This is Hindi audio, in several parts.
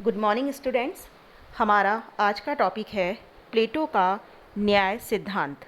Good morning students. हमारा आज का टॉपिक है प्लेटो का न्याय सिद्धांत।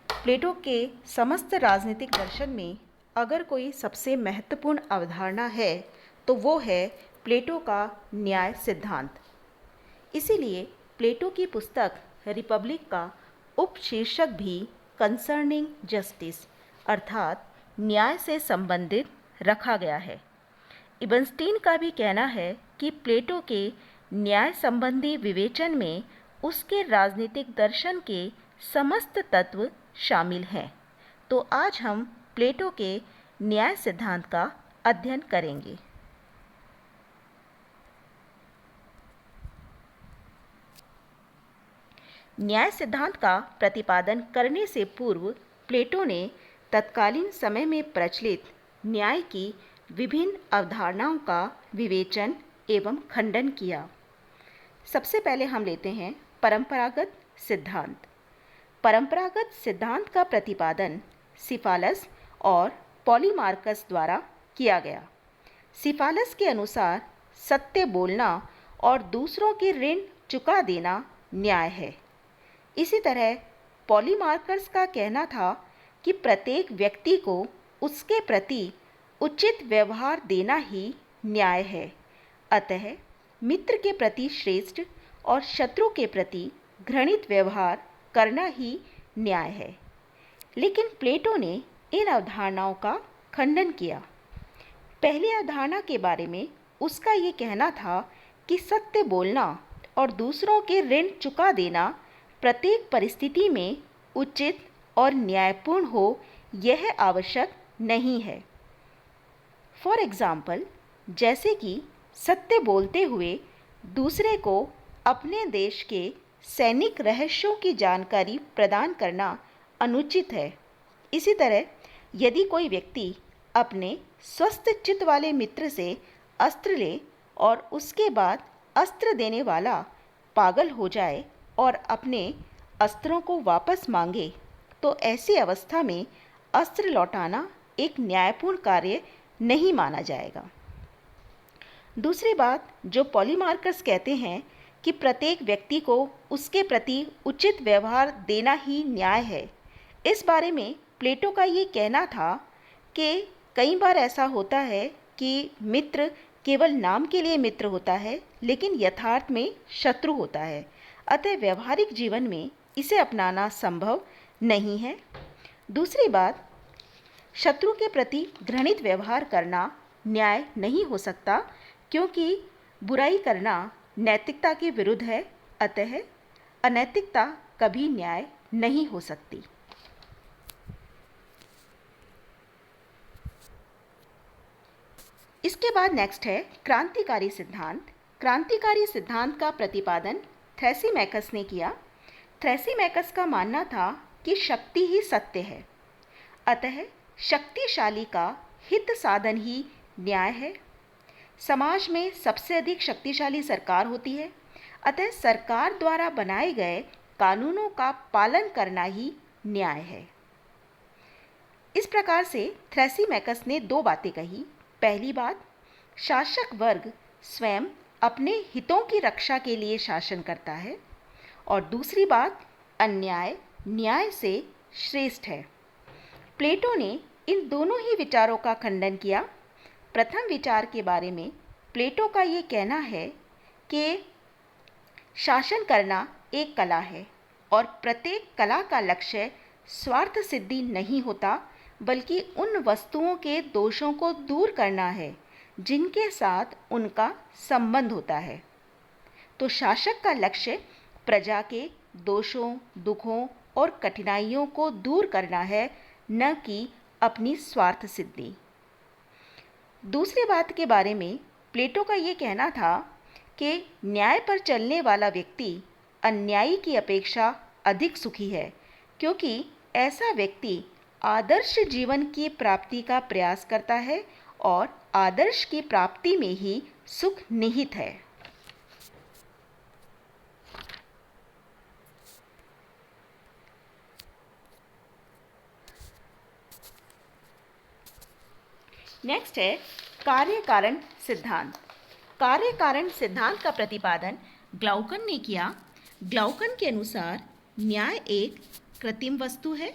प्लेटो के समस्त राजनीतिक दर्शन में अगर कोई सबसे महत्वपूर्ण अवधारणा है तो वो है प्लेटो का न्याय सिद्धांत। इसीलिए प्लेटो की पुस्तक रिपब्लिक का उपशीर्षक भी कंसर्निंग जस्टिस अर्थात न्याय से संबंधित रखा गया है। इबनस्टीन का भी कहना है कि प्लेटो के न्याय संबंधी विवेचन में उसके राजनीतिक दर्शन के समस्त तत्व शामिल हैं। तो आज हम प्लेटो के न्याय सिद्धांत का अध्ययन करेंगे। न्याय सिद्धांत का प्रतिपादन करने से पूर्व प्लेटो ने तत्कालीन समय में प्रचलित न्याय की विभिन्न अवधारणाओं का विवेचन एवं खंडन किया। सबसे पहले हम लेते हैं परंपरागत सिद्धांत। परंपरागत सिद्धांत का प्रतिपादन सिफालस और पॉलीमार्कस द्वारा किया गया। सिफालस के अनुसार सत्य बोलना और दूसरों के ऋण चुका देना न्याय है। इसी तरह पॉलीमार्कस का कहना था कि प्रत्येक व्यक्ति को उसके प्रति उचित व्यवहार देना ही न्याय है। अतः मित्र के प्रति श्रेष्ठ और शत्रु के प्रति घृणित व्यवहार करना ही न्याय है। लेकिन प्लेटो ने इन अवधारणाओं का खंडन किया। पहली अवधारणा के बारे में उसका ये कहना था कि सत्य बोलना और दूसरों के ऋण चुका देना प्रत्येक परिस्थिति में उचित और न्यायपूर्ण हो, यह आवश्यक नहीं है। फॉर एग्जाम्पल, जैसे कि सत्य बोलते हुए दूसरे को अपने देश के सैनिक रहस्यों की जानकारी प्रदान करना अनुचित है। इसी तरह यदि कोई व्यक्ति अपने स्वस्थ चित्त वाले मित्र से अस्त्र ले और उसके बाद अस्त्र देने वाला पागल हो जाए और अपने अस्त्रों को वापस मांगे, तो ऐसी अवस्था में अस्त्र लौटाना एक न्यायपूर्ण कार्य नहीं माना जाएगा। दूसरी बात जो पॉलीमार्कस कहते हैं कि प्रत्येक व्यक्ति को उसके प्रति उचित व्यवहार देना ही न्याय है, इस बारे में प्लेटो का ये कहना था कि कई बार ऐसा होता है कि मित्र केवल नाम के लिए मित्र होता है लेकिन यथार्थ में शत्रु होता है। अतः व्यवहारिक जीवन में इसे अपनाना संभव नहीं है। दूसरी बात, शत्रु के प्रति घृणित व्यवहार करना न्याय नहीं हो सकता क्योंकि बुराई करना नैतिकता के विरुद्ध है। अतः अनैतिकता कभी न्याय नहीं हो सकती। इसके बाद नेक्स्ट है क्रांतिकारी सिद्धांत। क्रांतिकारी सिद्धांत का प्रतिपादन थ्रैसिमैकस ने किया। थ्रैसिमैकस का मानना था कि शक्ति ही सत्य है, अतः शक्तिशाली का हित साधन ही न्याय है। समाज में सबसे अधिक शक्तिशाली सरकार होती है, अतः सरकार द्वारा बनाए गए कानूनों का पालन करना ही न्याय है। इस प्रकार से थ्रैसिमैकस ने दो बातें कही। पहली बात, शासक वर्ग स्वयं अपने हितों की रक्षा के लिए शासन करता है, और दूसरी बात, अन्याय न्याय से श्रेष्ठ है। प्लेटो ने इन दोनों ही विचारों का खंडन किया। प्रथम विचार के बारे में प्लेटो का ये कहना है कि शासन करना एक कला है और प्रत्येक कला का लक्ष्य स्वार्थ सिद्धि नहीं होता, बल्कि उन वस्तुओं के दोषों को दूर करना है जिनके साथ उनका संबंध होता है। तो शासक का लक्ष्य प्रजा के दोषों, दुखों और कठिनाइयों को दूर करना है, न कि अपनी स्वार्थ सिद्धि। दूसरी बात के बारे में प्लेटो का ये कहना था कि न्याय पर चलने वाला व्यक्ति अन्यायी की अपेक्षा अधिक सुखी है, क्योंकि ऐसा व्यक्ति आदर्श जीवन की प्राप्ति का प्रयास करता है और आदर्श की प्राप्ति में ही सुख निहित है। नेक्स्ट है कार्य कारण सिद्धांत। कार्य कारण सिद्धांत का प्रतिपादन ग्लाउकन ने किया। ग्लाउकन के अनुसार न्याय एक कृत्रिम वस्तु है।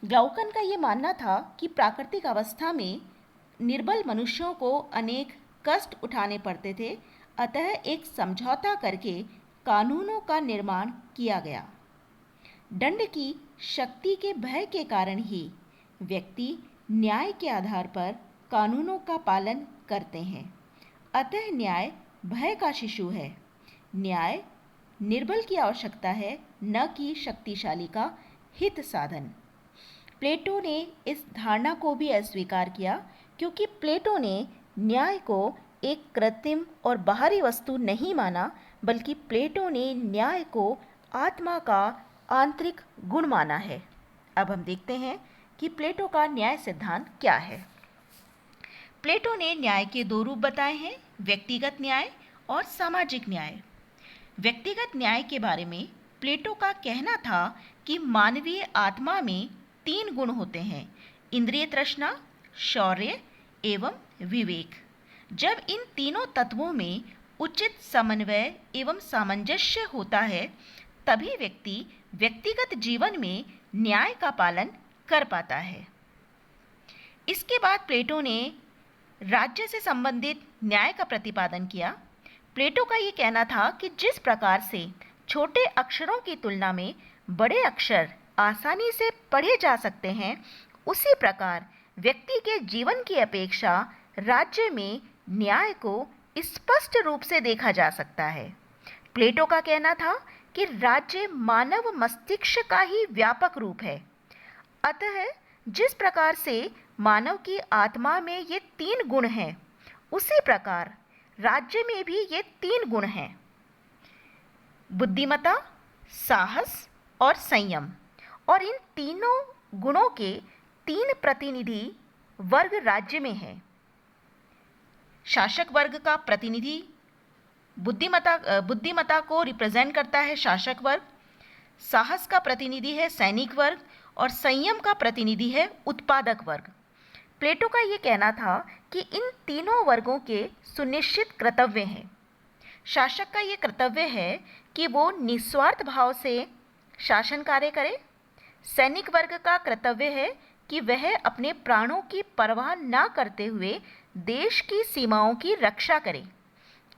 ग्लाउकन का ये मानना था कि प्राकृतिक अवस्था में निर्बल मनुष्यों को अनेक कष्ट उठाने पड़ते थे, अतः एक समझौता करके कानूनों का निर्माण किया गया। दंड की शक्ति के भय के कारण ही व्यक्ति न्याय के आधार पर कानूनों का पालन करते हैं। अतः न्याय भय का शिशु है। न्याय निर्बल की आवश्यकता है, न कि शक्तिशाली का हित साधन। प्लेटो ने इस धारणा को भी अस्वीकार किया, क्योंकि प्लेटो ने न्याय को एक कृत्रिम और बाहरी वस्तु नहीं माना, बल्कि प्लेटो ने न्याय को आत्मा का आंतरिक गुण माना है। अब हम देखते हैं कि प्लेटो का न्याय सिद्धांत क्या है। प्लेटो ने न्याय के दो रूप बताए हैं, व्यक्तिगत न्याय और सामाजिक न्याय। व्यक्तिगत न्याय के बारे में प्लेटो का कहना था कि मानवीय आत्मा में तीन गुण होते हैं, इंद्रिय तृष्णा, शौर्य एवं विवेक। जब इन तीनों तत्वों में उचित समन्वय एवं सामंजस्य होता है, तभी व्यक्ति व्यक्तिगत जीवन में न्याय का पालन कर पाता है। इसके बाद प्लेटो ने राज्य से संबंधित न्याय का प्रतिपादन किया। प्लेटो का ये कहना था कि जिस प्रकार से छोटे अक्षरों की तुलना में बड़े अक्षर आसानी से पढ़े जा सकते हैं, उसी प्रकार व्यक्ति के जीवन की अपेक्षा राज्य में न्याय को स्पष्ट रूप से देखा जा सकता है। प्लेटो का कहना था कि राज्य मानव मस्तिष्क का ही व्यापक रूप है। अतः जिस प्रकार से मानव की आत्मा में ये तीन गुण हैं, उसी प्रकार राज्य में भी ये तीन गुण हैं, बुद्धिमत्ता, साहस और संयम। और इन तीनों गुणों के तीन प्रतिनिधि वर्ग राज्य में हैं। शासक वर्ग का प्रतिनिधि बुद्धिमत्ता को रिप्रेजेंट करता है शासक वर्ग, साहस का प्रतिनिधि है सैनिक वर्ग और संयम का प्रतिनिधि है उत्पादक वर्ग। प्लेटो का ये कहना था कि इन तीनों वर्गों के सुनिश्चित कर्तव्य हैं। शासक का ये कर्तव्य है कि वो निस्वार्थ भाव से शासन कार्य करे। सैनिक वर्ग का कर्तव्य है कि वह अपने प्राणों की परवाह न करते हुए देश की सीमाओं की रक्षा करे।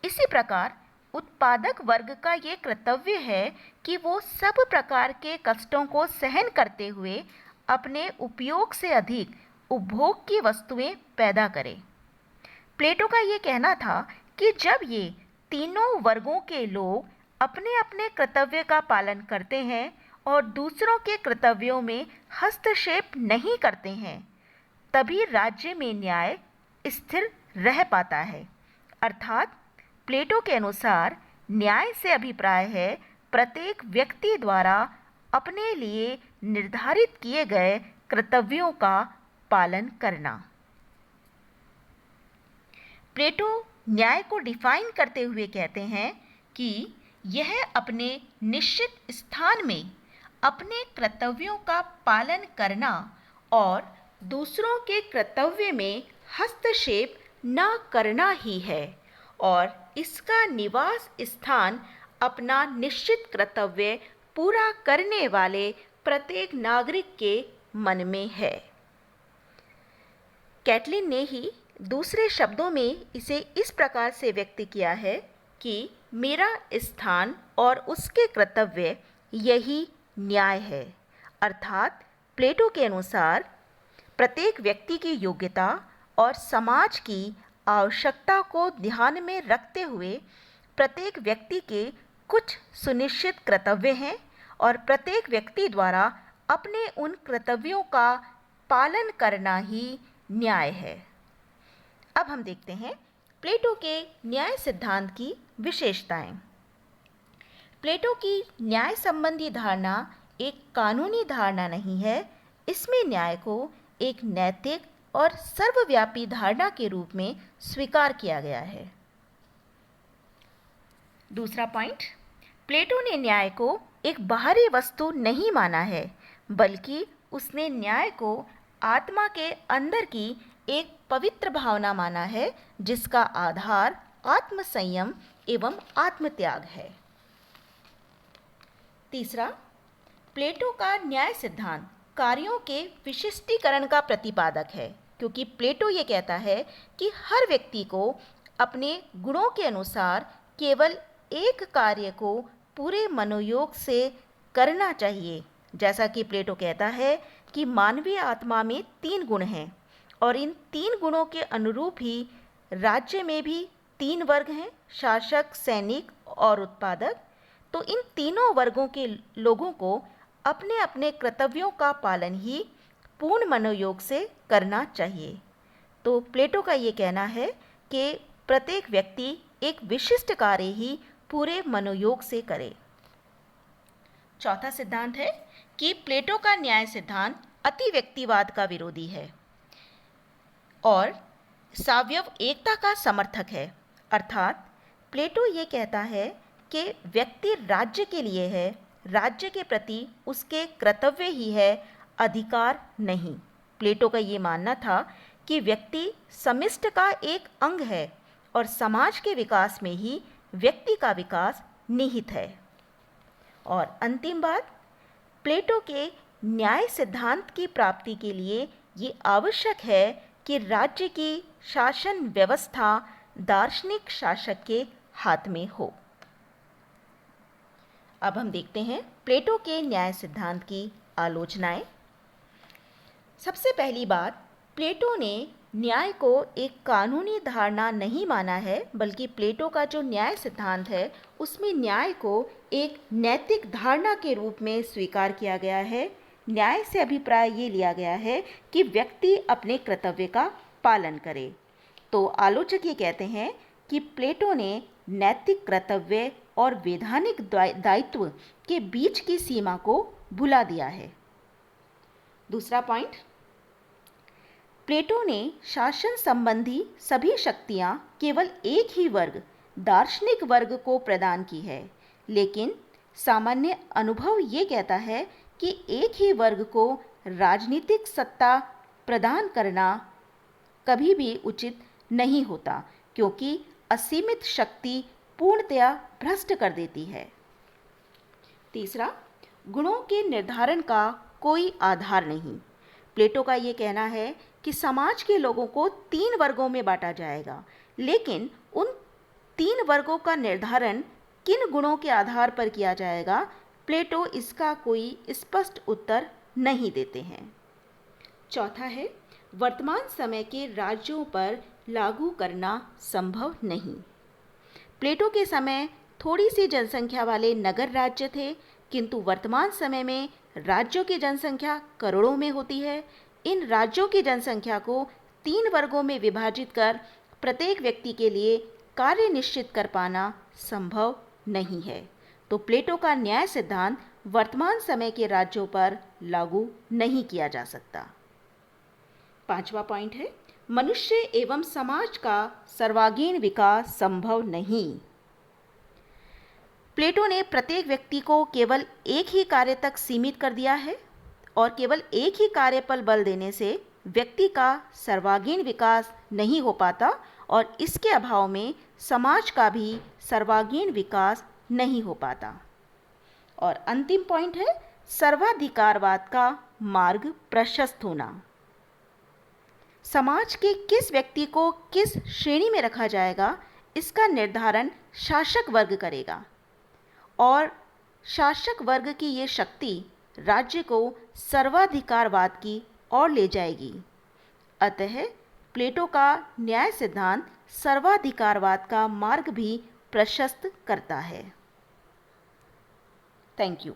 इसी प्रकार उत्पादक वर्ग का ये कर्तव्य है कि वो सब प्रकार के कष्टों को सहन करते हुए अपने उपयोग से अधिक उपभोग की वस्तुएं पैदा करे। प्लेटो का ये कहना था कि जब ये तीनों वर्गों के लोग अपने अपने कर्तव्य का पालन करते हैं और दूसरों के कर्तव्यों में हस्तक्षेप नहीं करते हैं, तभी राज्य में न्याय स्थिर रह पाता है। अर्थात प्लेटो के अनुसार न्याय से अभिप्राय है प्रत्येक व्यक्ति द्वारा अपने लिए निर्धारित किए गए कर्तव्यों का पालन करना। प्लेटो न्याय को डिफाइन करते हुए कहते हैं कि यह अपने निश्चित स्थान में अपने कर्तव्यों का पालन करना और दूसरों के कर्तव्य में हस्तक्षेप न करना ही है, और इसका निवास स्थान अपना निश्चित कर्तव्य पूरा करने वाले प्रत्येक नागरिक के मन में है। कैटलिन ने ही दूसरे शब्दों में इसे इस प्रकार से व्यक्त किया है कि मेरा स्थान और उसके कर्तव्य यही न्याय है। अर्थात प्लेटो के अनुसार प्रत्येक व्यक्ति की योग्यता और समाज की आवश्यकता को ध्यान में रखते हुए प्रत्येक व्यक्ति के कुछ सुनिश्चित कर्तव्य हैं और प्रत्येक व्यक्ति द्वारा अपने उन कर्तव्यों का पालन करना ही न्याय है। अब हम देखते हैं प्लेटो के न्याय सिद्धांत की विशेषताएं। प्लेटो की न्याय संबंधी धारणा एक कानूनी धारणा नहीं है, इसमें न्याय को एक नैतिक और सर्वव्यापी धारणा के रूप में स्वीकार किया गया है। दूसरा पॉइंट, प्लेटो ने न्याय को एक बाहरी वस्तु नहीं माना है, बल्कि उसने न्याय को आत्मा के अंदर की एक पवित्र भावना माना है जिसका आधार आत्मसंयम एवं आत्मत्याग है। तीसरा, प्लेटो का न्याय सिद्धांत कार्यों के विशिष्टीकरण का प्रतिपादक है, क्योंकि प्लेटो ये कहता है कि हर व्यक्ति को अपने गुणों के अनुसार केवल एक कार्य को पूरे मनोयोग से करना चाहिए। जैसा कि प्लेटो कहता है कि मानवीय आत्मा में 3 गुण हैं और इन 3 गुणों के अनुरूप ही राज्य में भी 3 वर्ग हैं, शासक, सैनिक और उत्पादक। तो इन तीनों वर्गों के लोगों को अपने अपने कर्तव्यों का पालन ही पूर्ण मनोयोग से करना चाहिए। तो प्लेटो का ये कहना है कि प्रत्येक व्यक्ति एक विशिष्ट कार्य ही पूरे मनोयोग से करे। चौथा सिद्धांत है कि प्लेटो का न्याय सिद्धांत अति व्यक्तिवाद का विरोधी है और सावयव एकता का समर्थक है। अर्थात प्लेटो ये कहता है कि व्यक्ति राज्य के लिए है, राज्य के प्रति उसके कर्तव्य ही है, अधिकार नहीं। प्लेटो का ये मानना था कि व्यक्ति समिष्ट का एक अंग है और समाज के विकास में ही व्यक्ति का विकास निहित है। और अंतिम बात, प्लेटो के न्याय सिद्धांत की प्राप्ति के लिए ये आवश्यक है कि राज्य की शासन व्यवस्था दार्शनिक शासक के हाथ में हो। अब हम देखते हैं प्लेटो के न्याय सिद्धांत की आलोचनाएं। सबसे पहली बात, प्लेटो ने न्याय को एक कानूनी धारणा नहीं माना है, बल्कि प्लेटो का जो न्याय सिद्धांत है उसमें न्याय को एक नैतिक धारणा के रूप में स्वीकार किया गया है। न्याय से अभिप्राय ये लिया गया है कि व्यक्ति अपने कर्तव्य का पालन करे। तो आलोचक ये कहते हैं कि प्लेटो ने नैतिक कर्तव्य और वैधानिक दायित्व के बीच की सीमा को भुला दिया है। दूसरा पॉइंट, प्लेटो ने शासन संबंधी सभी शक्तियां केवल एक ही वर्ग, दार्शनिक वर्ग को प्रदान की है, लेकिन सामान्य अनुभव ये कहता है कि एक ही वर्ग को राजनीतिक सत्ता प्रदान करना कभी भी उचित नहीं होता, क्योंकि असीमित शक्ति पूर्णतया भ्रष्ट कर देती है। तीसरा, गुणों के निर्धारण का कोई आधार नहीं। प्लेटो का ये कहना है कि समाज के लोगों को 3 वर्गों में बांटा जाएगा, लेकिन उन 3 वर्गों का निर्धारण किन गुणों के आधार पर किया जाएगा, प्लेटो इसका कोई स्पष्ट उत्तर नहीं देते हैं। चौथा है, वर्तमान समय के राज्यों पर लागू करना संभव नहीं। प्लेटो के समय थोड़ी सी जनसंख्या वाले नगर राज्य थे, किंतु वर्तमान समय में राज्यों की जनसंख्या करोड़ों में होती है। इन राज्यों की जनसंख्या को 3 वर्गों में विभाजित कर प्रत्येक व्यक्ति के लिए कार्य निश्चित कर पाना संभव नहीं है। तो प्लेटो का न्याय सिद्धांत वर्तमान समय के राज्यों पर लागू नहीं किया जा सकता। 5वां पॉइंट है, मनुष्य एवं समाज का सर्वांगीण विकास संभव नहीं। प्लेटो ने प्रत्येक व्यक्ति को केवल एक ही कार्य तक सीमित कर दिया है और केवल एक ही कार्य पर बल देने से व्यक्ति का सर्वांगीण विकास नहीं हो पाता और इसके अभाव में समाज का भी सर्वांगीण विकास नहीं हो पाता। और अंतिम पॉइंट है, सर्वाधिकारवाद का मार्ग प्रशस्त होना। समाज के किस व्यक्ति को किस श्रेणी में रखा जाएगा, इसका निर्धारण शासक वर्ग करेगा और शासक वर्ग की ये शक्ति राज्य को सर्वाधिकारवाद की ओर ले जाएगी। अतः प्लेटो का न्याय सिद्धांत सर्वाधिकारवाद का मार्ग भी प्रशस्त करता है। Thank you.